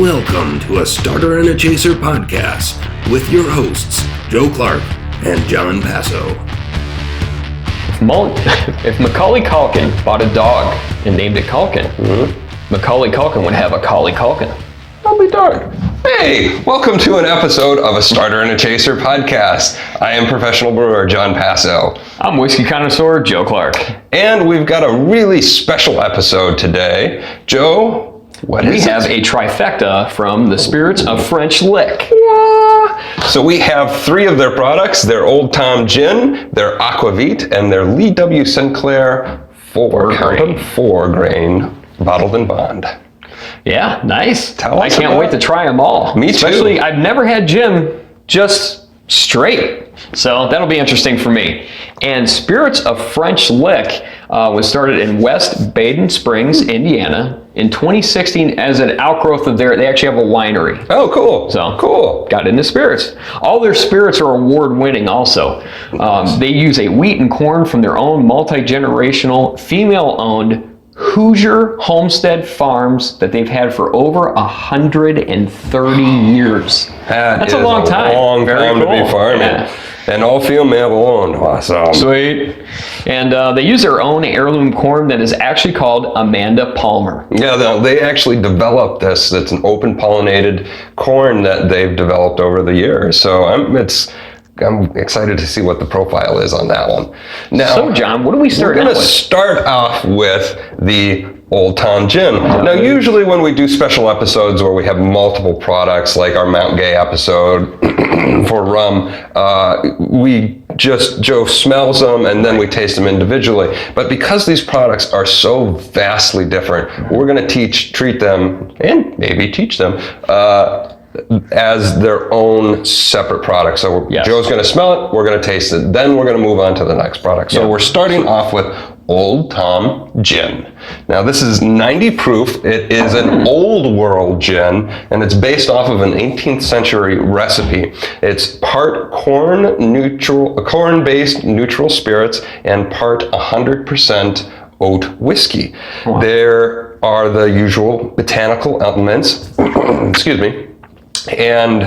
Welcome to a Starter and a Chaser podcast with your hosts, Joe Clarke and Jon Passow. If Macaulay Culkin bought a dog and named it Culkin, Macaulay Culkin would have a Collie Culkin. I'll be darned. Hey, welcome to an episode of a Starter and a Chaser podcast. I am Professional Brewer Jon Passow. I'm Whiskey Connoisseur Joe Clarke. And we've got a really special episode today. Joe, we have a trifecta from the spirits of French Lick. So we have three of their products, their Old Tom Gin, their Aquavit, and their W Sinclair 4-grain bottled in bond. Yeah, nice. Tell us I can't wait to try them all. Me too. Especially, I've never had gin just straight. So that'll be interesting for me. And Spirits of French Lick was started in West Baden Springs, Indiana, in 2016 as an outgrowth of they actually have a winery. Oh, cool. So cool. Got into spirits. All their spirits are award-winning also. They use a wheat and corn from their own multi-generational, female-owned Hoosier homestead farms that they've had for over 130 years. That's a long time. Long time to be farming. Yeah. And all female owned. Awesome. Sweet. And they use their own heirloom corn that is actually called Amanda Palmer. Yeah, they actually developed this. It's an open pollinated corn that they've developed over the years. So I'm excited to see what the profile is on that one. Now, so John, what do we start with? We're going to start off with the Old Tom Gin. Now, usually when we do special episodes where we have multiple products, like our Mount Gay episode for rum, Joe smells them and then we taste them individually. But because these products are so vastly different, we're going to treat them and maybe teach them as their own separate products. So Joe's going to smell it, we're going to taste it, then we're going to move on to the next product. So we're starting off with Old Tom Gin. Now this is 90 proof. It is an old world gin, and it's based off of an 18th century recipe. It's part corn-based neutral spirits and part 100% oat whiskey. Wow. There are the usual botanical elements, excuse me, and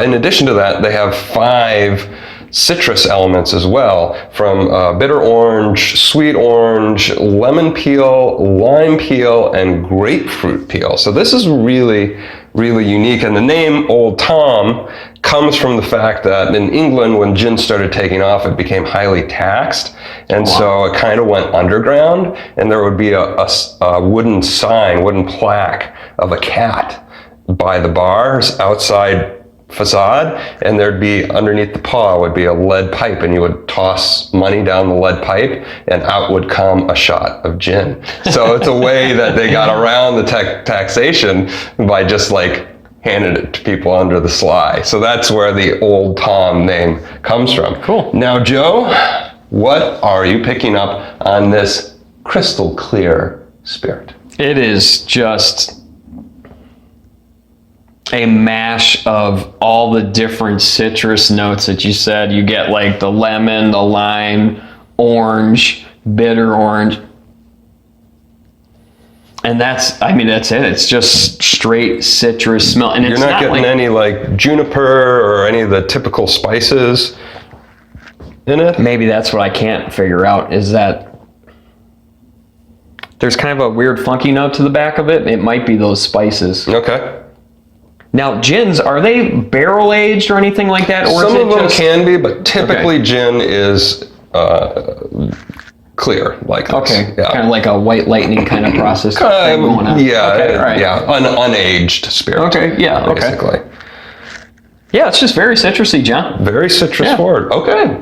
in addition to that, they have 5 citrus elements as well, from bitter orange, sweet orange, lemon peel, lime peel, and grapefruit peel. So this is really, really unique. And the name Old Tom comes from the fact that in England, when gin started taking off, it became highly taxed. And so it kind of went underground, and there would be a wooden plaque of a cat by the bar's outside facade, and there'd be underneath the paw would be a lead pipe, and you would toss money down the lead pipe and out would come a shot of gin. So it's a way that they got around the taxation by just like handing it to people under the sly. So that's where the Old Tom name comes from. Cool. Now, Joe, what are you picking up on this crystal clear spirit? It is just a mash of all the different citrus notes that you said. You get like the lemon, the lime, orange, bitter orange. And that's it. It's just straight citrus smell. And you're not getting any like juniper or any of the typical spices in it? Maybe that's what I can't figure out, is that there's kind of a weird funky note to the back of it. It might be those spices. Okay. Now, gins, are they barrel aged or anything like that? Or some of them can be, but typically gin is clear like this. Okay, yeah. Kind of like a white lightning kind of process thing going on. Yeah, okay, right. Yeah, unaged spirit. Okay, yeah, basically. Okay. Yeah, it's just very citrusy, John. Very citrus forward. Okay.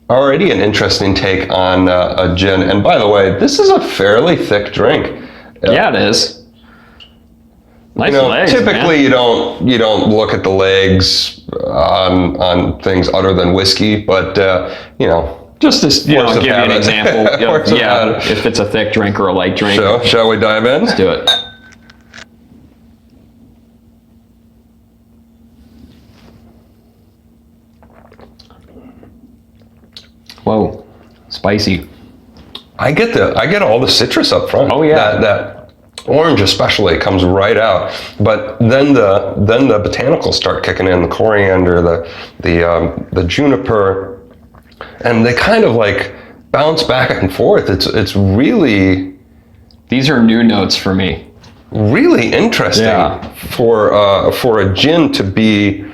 Already an interesting take on a gin. And by the way, this is a fairly thick drink. Yeah, it is. Nice legs, typically man. you don't look at the legs on things other than whiskey, but just to give you an example. If it's a thick drink or a light drink. So, shall we dive in? Let's do it. Whoa, spicy. I get all the citrus up front. Oh yeah. That orange especially comes right out. But then the botanicals start kicking in, the coriander, the juniper, and they kind of like bounce back and forth. It's really... These are new notes for me. Really interesting for a gin to be...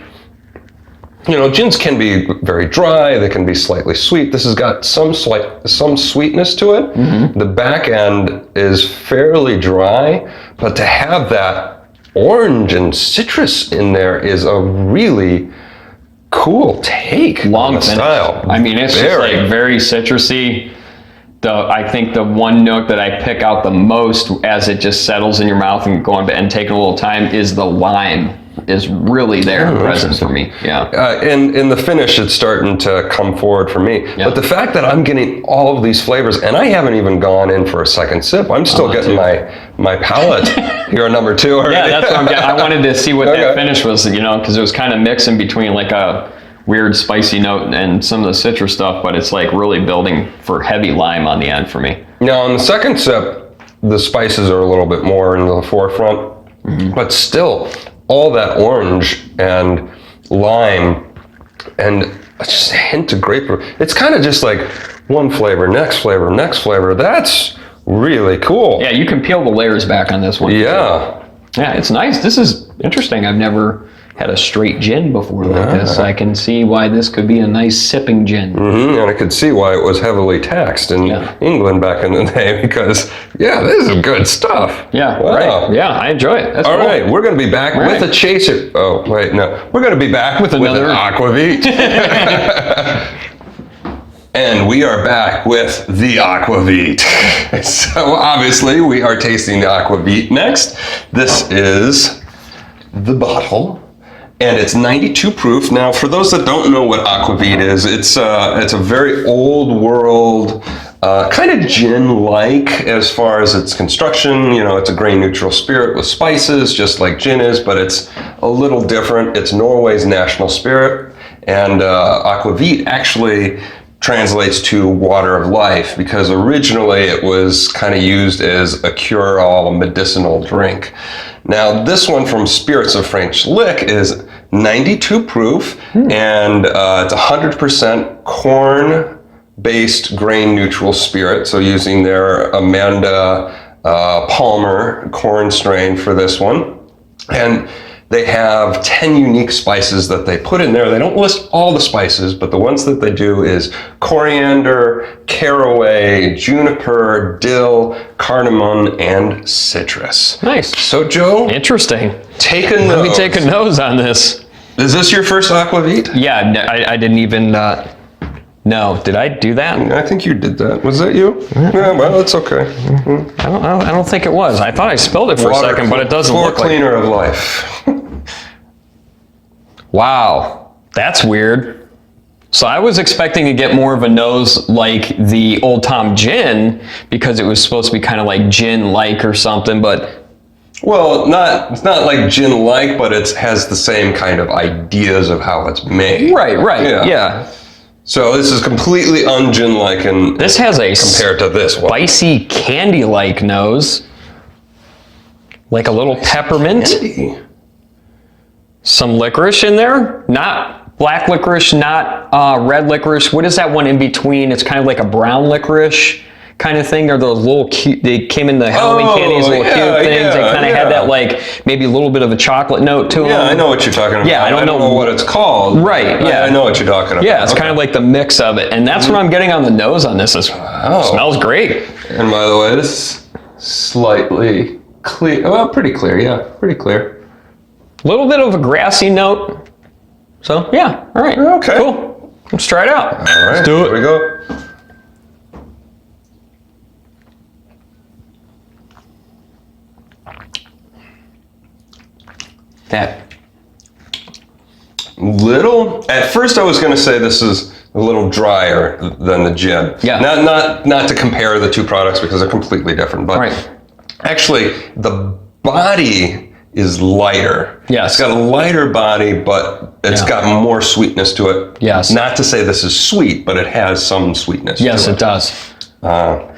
gins can be very dry, they can be slightly sweet. This has got some sweetness to it. Mm-hmm. The back end is fairly dry, but to have that orange and citrus in there is a really cool take on the style. I mean, it's just like very citrusy. I think the one note that I pick out the most as it just settles in your mouth and taking a little time is the lime is really there and present for me. Yeah. In the finish, it's starting to come forward for me. Yeah. But the fact that I'm getting all of these flavors, and I haven't even gone in for a second sip, I'm still getting my palate here on number 2 already. Yeah, that's what I'm getting. I wanted to see what that finish was, because it was kind of mixing between like a weird spicy note and some of the citrus stuff, but it's like really building for heavy lime on the end for me. Now, on the second sip, the spices are a little bit more in the forefront, but still, all that orange and lime and just a hint of grapefruit. It's kind of just like one flavor, next flavor, next flavor. That's really cool. Yeah, you can peel the layers back on this one. Yeah. Yeah, it's nice. This is interesting. I've never had a straight gin before like this. I can see why this could be a nice sipping gin. Mm-hmm. And I could see why it was heavily taxed in England back in the day, because this is good stuff. Yeah, right. Yeah, I enjoy it. That's all cool. right, we're going to be back with a chaser. Oh, wait, no. We're going to be back with another Aquavit. And we are back with the Aquavit. So obviously we are tasting the Aquavit next. This is the bottle. And it's 92 proof. Now, for those that don't know what Aquavit is, it's a very old world, kind of gin-like as far as its construction. It's a grain neutral spirit with spices, just like gin is, but it's a little different. It's Norway's national spirit, and Aquavit actually translates to water of life, because originally it was kind of used as a cure-all medicinal drink. Now, this one from Spirits of French Lick is 92 proof, and it's 100% corn-based grain-neutral spirit, so using their Amanda Palmer corn strain for this one. And they have 10 unique spices that they put in there. They don't list all the spices, but the ones that they do is coriander, caraway, juniper, dill, cardamom, and citrus. Nice. So, Joe. Interesting. Let me take a nose on this. Is this your first Aquavit? Yeah, I didn't even... No, did I do that? I think you did that. Was that you? Yeah, well, it's okay. Mm-hmm. I don't think it was. I thought I spilled it for a second, but it doesn't look like... cleaner of life. Wow, that's weird. So I was expecting to get more of a nose like the Old Tom gin, because it was supposed to be kind of like gin-like or something, but... Well, it's not like gin-like, but it has the same kind of ideas of how it's made. Right, yeah. So this is completely un-gin-like, and this has a compared to this one, spicy candy-like nose, like a little peppermint. Candy. Some licorice in there, not black licorice, not red licorice. What is that one in between? It's kind of like a brown licorice kind of thing, or those little cute, they came in the Halloween candies, little cute things. They kind of had that, like, maybe a little bit of a chocolate note to them. Yeah, I know what you're talking about. Yeah, I don't know what it's called. Right, yeah. I know what you're talking about. Yeah, it's kind of like the mix of it. And that's what I'm getting on the nose on this. It smells great. And by the way, this is slightly clear. Well, pretty clear, yeah. Pretty clear. A little bit of a grassy note. So, yeah, all right. Okay. Cool. Let's try it out. All right, let's do it. Here we go. That little. At first, I was going to say this is a little drier than the gin. Yeah. Not to compare the two products because they're completely different, but actually, the body is lighter. Yes. It's got a lighter body, but it's got more sweetness to it. Yes. Not to say this is sweet, but it has some sweetness. Yes, to it does. I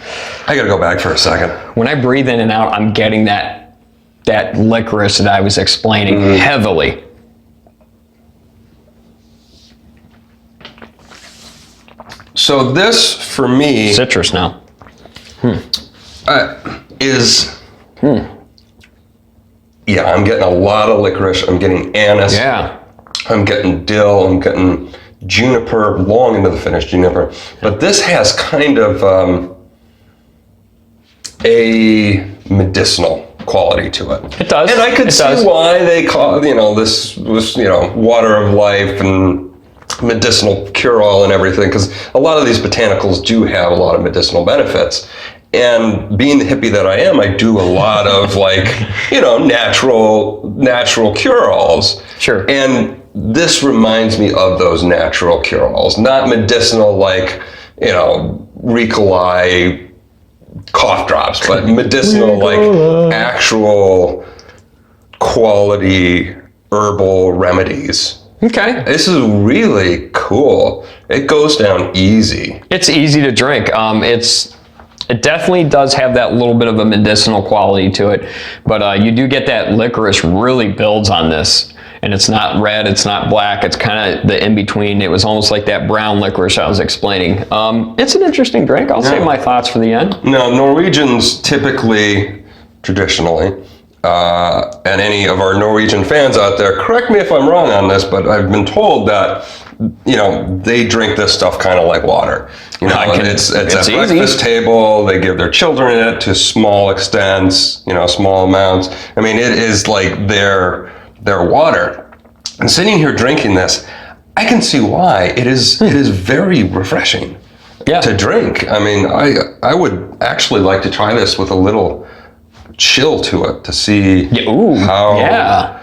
gotta go back for a second. When I breathe in and out, I'm getting that licorice that I was explaining heavily. So this, for me, Citrus now. is... Yeah, I'm getting a lot of licorice. I'm getting anise. Yeah. I'm getting dill. I'm getting juniper, long into the finish juniper. But this has kind of a medicinal quality to it. It does. And I could see why they call, this was, water of life and medicinal cure-all and everything, because a lot of these botanicals do have a lot of medicinal benefits. And being the hippie that I am, I do a lot of natural cure-alls. Sure. And this reminds me of those natural cure-alls, not medicinal like, Ricolai cough drops, but medicinal like actual quality herbal remedies. Okay. This is really cool. It goes down easy. It's easy to drink. It definitely does have that little bit of a medicinal quality to it, but you do get that licorice really builds on this. And it's not red, it's not black, it's kind of the in-between. It was almost like that brown licorice I was explaining. It's an interesting drink. I'll save my thoughts for the end. Now, Norwegians typically, traditionally, and any of our Norwegian fans out there, correct me if I'm wrong on this, but I've been told that they drink this stuff kind of like water. It's at breakfast table. They give their children it to small extents, small amounts. I mean, it is like their water. And sitting here drinking this, I can see why it is very refreshing to drink. I mean, I would actually like to try this with a little chill to it to see how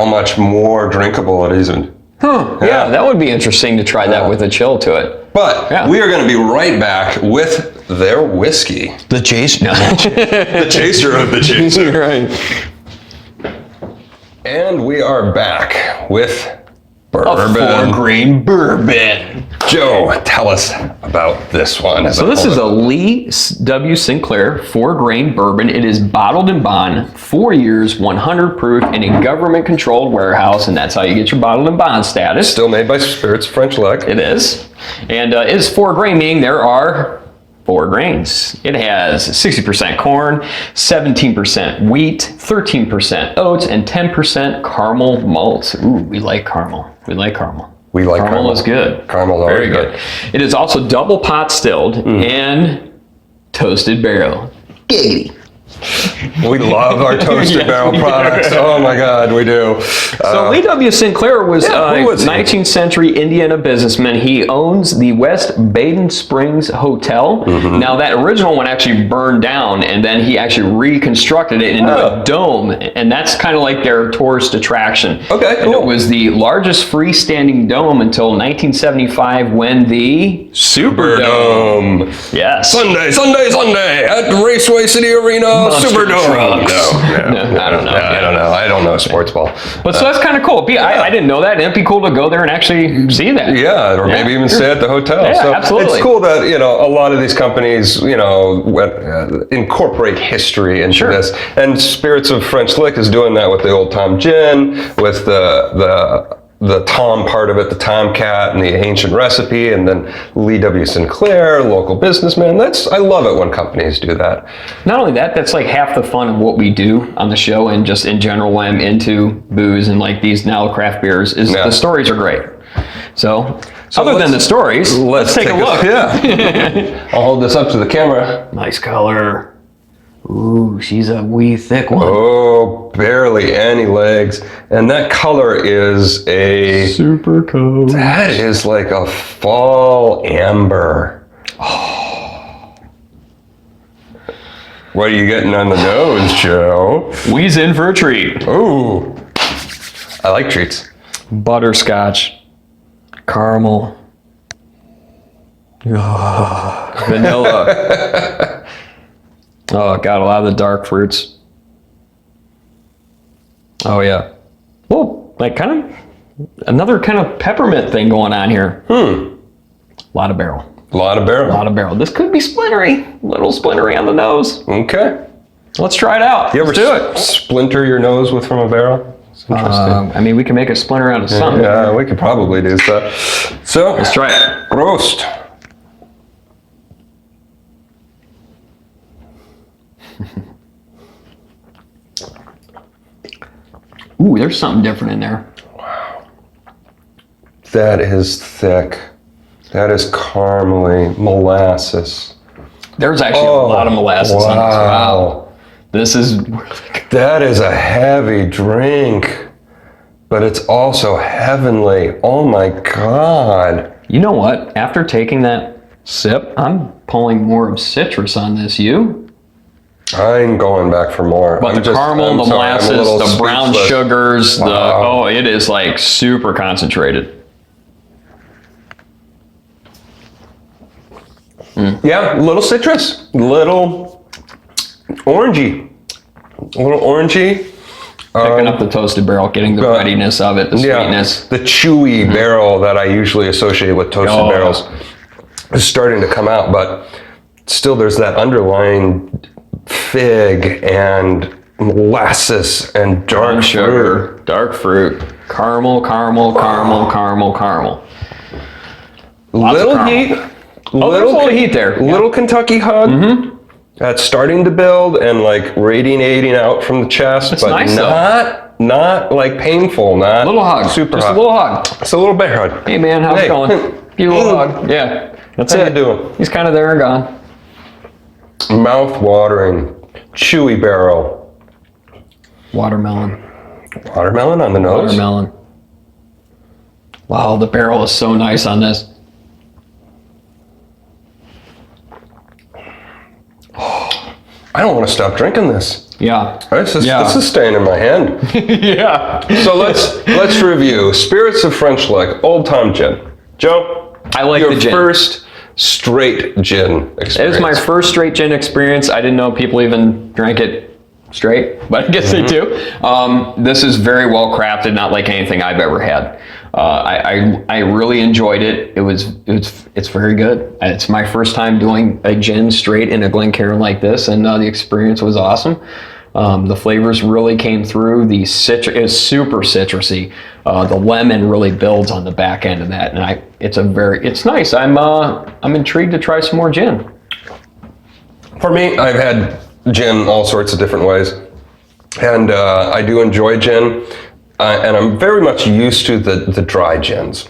much more drinkable it is. Yeah, that would be interesting to try that with a chill to it. But we are going to be right back with their whiskey. The chaser. The chaser of the chaser. Right. And we are back with bourbon. A 4-grain bourbon. Joe, tell us about this one. So this is a Lee W Sinclair 4-grain bourbon. It is bottled in bond, 4 years, 100 proof, in a government-controlled warehouse, and that's how you get your bottled in bond status. Still made by Spirits French Lick. It is. And it is 4-grain, meaning there are 4 grains. It has 60% corn, 17% wheat, 13% oats, and 10% caramel malts. Ooh, we like caramel. We like caramel. Caramel is good. Caramel is very good. It is also double pot stilled and toasted barrel. Giggity. We love our toasted barrel products. Oh my God, we do. So Lee W. Sinclair was a 19th century Indiana businessman. He owns the West Baden Springs Hotel. Now that original one actually burned down, and then he actually reconstructed it into a dome, and that's kind of like their tourist attraction. Okay, cool. And it was the largest freestanding dome until 1975 when the Superdome. Yes. Sunday at Raceway City Arena. Superdome. No, I don't know. I don't know sports ball. But so that's kind of cool. I didn't know that. It'd be cool to go there and actually see that. Yeah, or maybe even stay at the hotel. Yeah, so absolutely. It's cool that a lot of these companies incorporate history into this. And Spirits of French Lick is doing that with the Old Tom Gin, with the Tom part of it, the Tomcat and the ancient recipe, and then Lee W. Sinclair, local businessman. I love it when companies do that. Not only that, that's like half the fun of what we do on the show, and just in general when I'm into booze and like these now craft beers, is the stories are great. So other than the stories, let's take a look. I'll hold this up to the camera. Nice color. Ooh, she's a wee thick one. Oh, barely any legs. And that color is a... Super cool. That is like a fall amber. What are you getting on the nose, Joe? We's in for a treat. Ooh. I like treats. Butterscotch. Caramel. Vanilla. Oh, got a lot of the dark fruits. Oh, yeah. Well, like kind of another kind of peppermint thing going on here. A lot of barrel. A lot of barrel. A lot of barrel. This could be splintery. A little splintery on the nose. Okay. Let's try it out. You ever Let's do it. splinter your nose with from a barrel? It's interesting. I mean, we can make a splinter out of something. Yeah, we could probably do that. So Let's try it. Roast. Ooh, there's something different in there. That is thick. That is caramely molasses. There's actually a lot of molasses on this. Wow. This is really good. That is a heavy drink, but it's also heavenly. Oh my God. You know what? After taking that sip, I'm pulling more of citrus on this. You? I'm going back for more. But the caramel, the molasses, the brown sugars, it is like super concentrated. Yeah, a little citrus, little orangey. Picking up the toasted barrel, getting the nuttiness of it, the sweetness. The chewy barrel that I usually associate with toasted barrels is starting to come out, but still there's that underlying fig and molasses and dark sugar, dark fruit, caramel. Little heat. There's a little heat there. Little Kentucky hug. That's starting to build and like radiating out from the chest, It's but nice, not like painful, not little hug, super just hot. a little hug. It's a little bear hug. Hey man, how's it going? Give you a little hug. Yeah, that's How it. you doing? He's kind of there and gone. Mouth-watering, chewy barrel. Watermelon Watermelon on the nose. Watermelon. Wow, the barrel is so nice on this. I don't want to stop drinking this. Yeah. This is staying in my hand. Yeah. So let's review. Spirits of French Lick, Old Tom Gin. Joe, I like your the gin. first straight gin experience. It was my first straight gin experience. I didn't know people even drank it straight, but I guess they do. This is very well crafted, not like anything I've ever had. I really enjoyed it. It's very good. It's my first time doing a gin straight in a Glencairn like this, and the experience was awesome. The flavors really came through. The citrus is super citrusy. The lemon really builds on the back end of that, and it's nice. I'm intrigued to try some more gin. For me, I've had gin all sorts of different ways, and I do enjoy gin, and I'm very much used to the dry gins.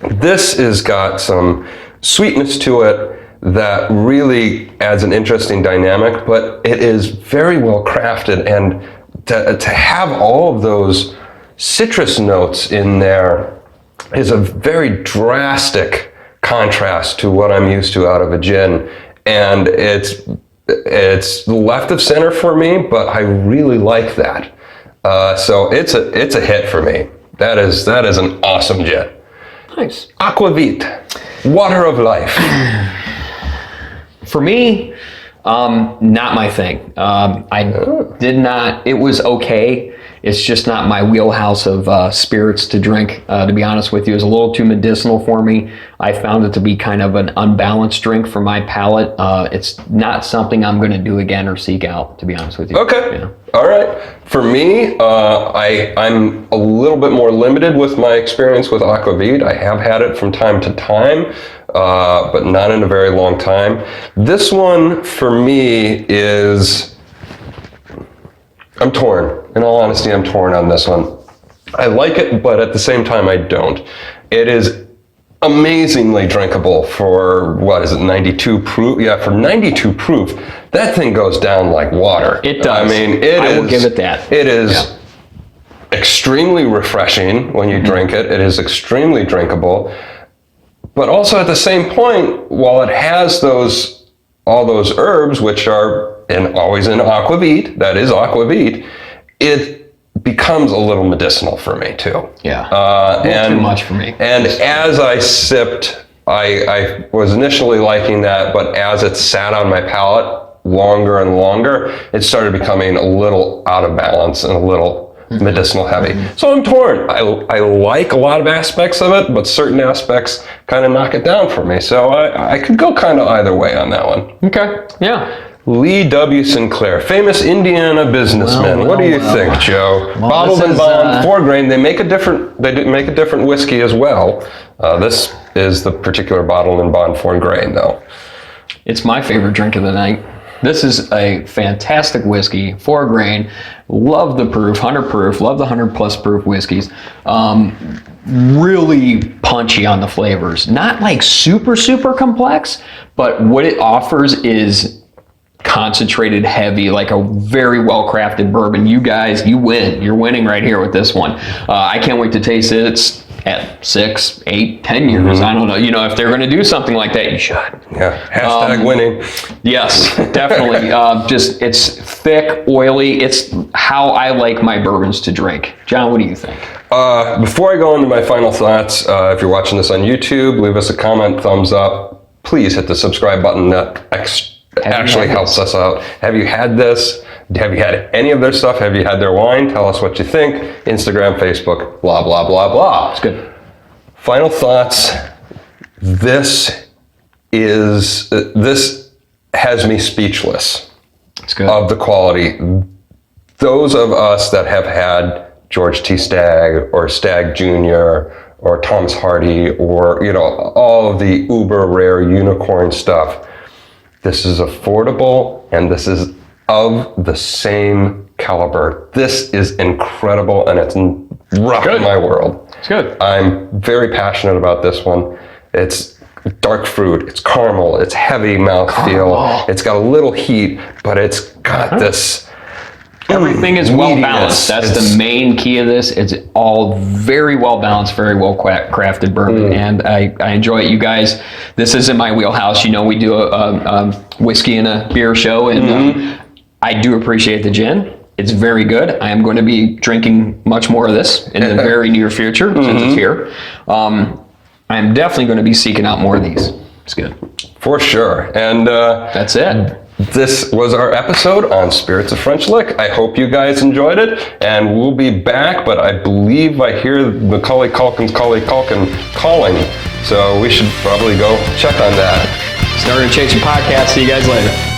This has got some sweetness to it that really adds an interesting dynamic, but it is very well crafted, and to have all of those citrus notes in there is a very drastic contrast to what I'm used to out of a gin, and it's left of center for me, but I really like that. So it's a hit for me. That is an awesome gin. Nice. Aquavit, water of life. For me, not my thing. It was okay. It's just not my wheelhouse of spirits to drink, to be honest with you. It was a little too medicinal for me. I found it to be kind of an unbalanced drink for my palate. It's not something I'm going to do again or seek out, to be honest with you. Okay. Yeah. All right. For me, I'm a little bit more limited with my experience with Aquavit. I have had it from time to time, but not in a very long time. This one, for me, is... I'm torn. In all honesty, I'm torn on this one. I like it, but at the same time, I don't. It is amazingly drinkable for, 92 proof? Yeah, for 92 proof, that thing goes down like water. It does. I mean, I will give it that. It is extremely refreshing when you drink it. It is extremely drinkable. But also at the same point, while it has all those herbs, which are always in Aquavit, that is Aquavit, it becomes a little medicinal for me too. Yeah, and too much for me. And as I sipped, I was initially liking that, but as it sat on my palate longer and longer, it started becoming a little out of balance and a little medicinal heavy. So I'm torn. I like a lot of aspects of it, but certain aspects kind of knock it down for me. So I could go kind of either way on that one. Okay, yeah. Lee W. Sinclair, famous Indiana businessman. What do you think, Joe? Bottled and bond, 4 grain. They make a different whiskey as well. This is the particular bottled and bond 4 grain, though. It's my favorite drink of the night. This is a fantastic whiskey, 4 grain. Love the proof, 100 proof. Love the 100+ proof whiskeys. Really punchy on the flavors. Not like super complex, but what it offers is concentrated, heavy, like a very well crafted bourbon. You guys, you win. You're winning right here with this one. I can't wait to taste it. It's at 6, 8, 10 years. I don't know. You know, if they're going to do something like that, you should. Yeah. Hashtag winning. Yes, definitely. Just it's thick, oily. It's how I like my bourbons to drink. John, what do you think? Before I go into my final thoughts, if you're watching this on YouTube, leave us a comment, thumbs up. Please hit the subscribe button. That actually helps us out. Have you had this? Have you had any of their stuff? Have you had their wine? Tell us what you think. Instagram, Facebook, blah, blah, blah, blah. It's good. Final thoughts. This has me speechless. It's good. Of the quality. Those of us that have had George T. Stagg or Stagg Jr. or Thomas Hardy or, you know, all of the uber rare unicorn stuff. This is affordable, and this is of the same caliber. This is incredible, and it's rocking my world. It's good. I'm very passionate about this one. It's dark fruit, it's caramel, it's heavy mouthfeel. It's got a little heat, but it's got this... Everything is well balanced. That's the main key of this. It's all very well balanced, very well crafted bourbon, and I enjoy it. You guys, this isn't my wheelhouse. You know, we do a whiskey and a beer show, and I do appreciate the gin. It's very good. I am going to be drinking much more of this in the very near future since it's here. I'm definitely going to be seeking out more of these. It's good. For sure. And that's it. This was our episode on Spirits of French Lick. I hope you guys enjoyed it, and we'll be back, but I believe I hear Macaulay Culkin's calling, so we should probably go check on that. Starter Chasing Podcast. See you guys later.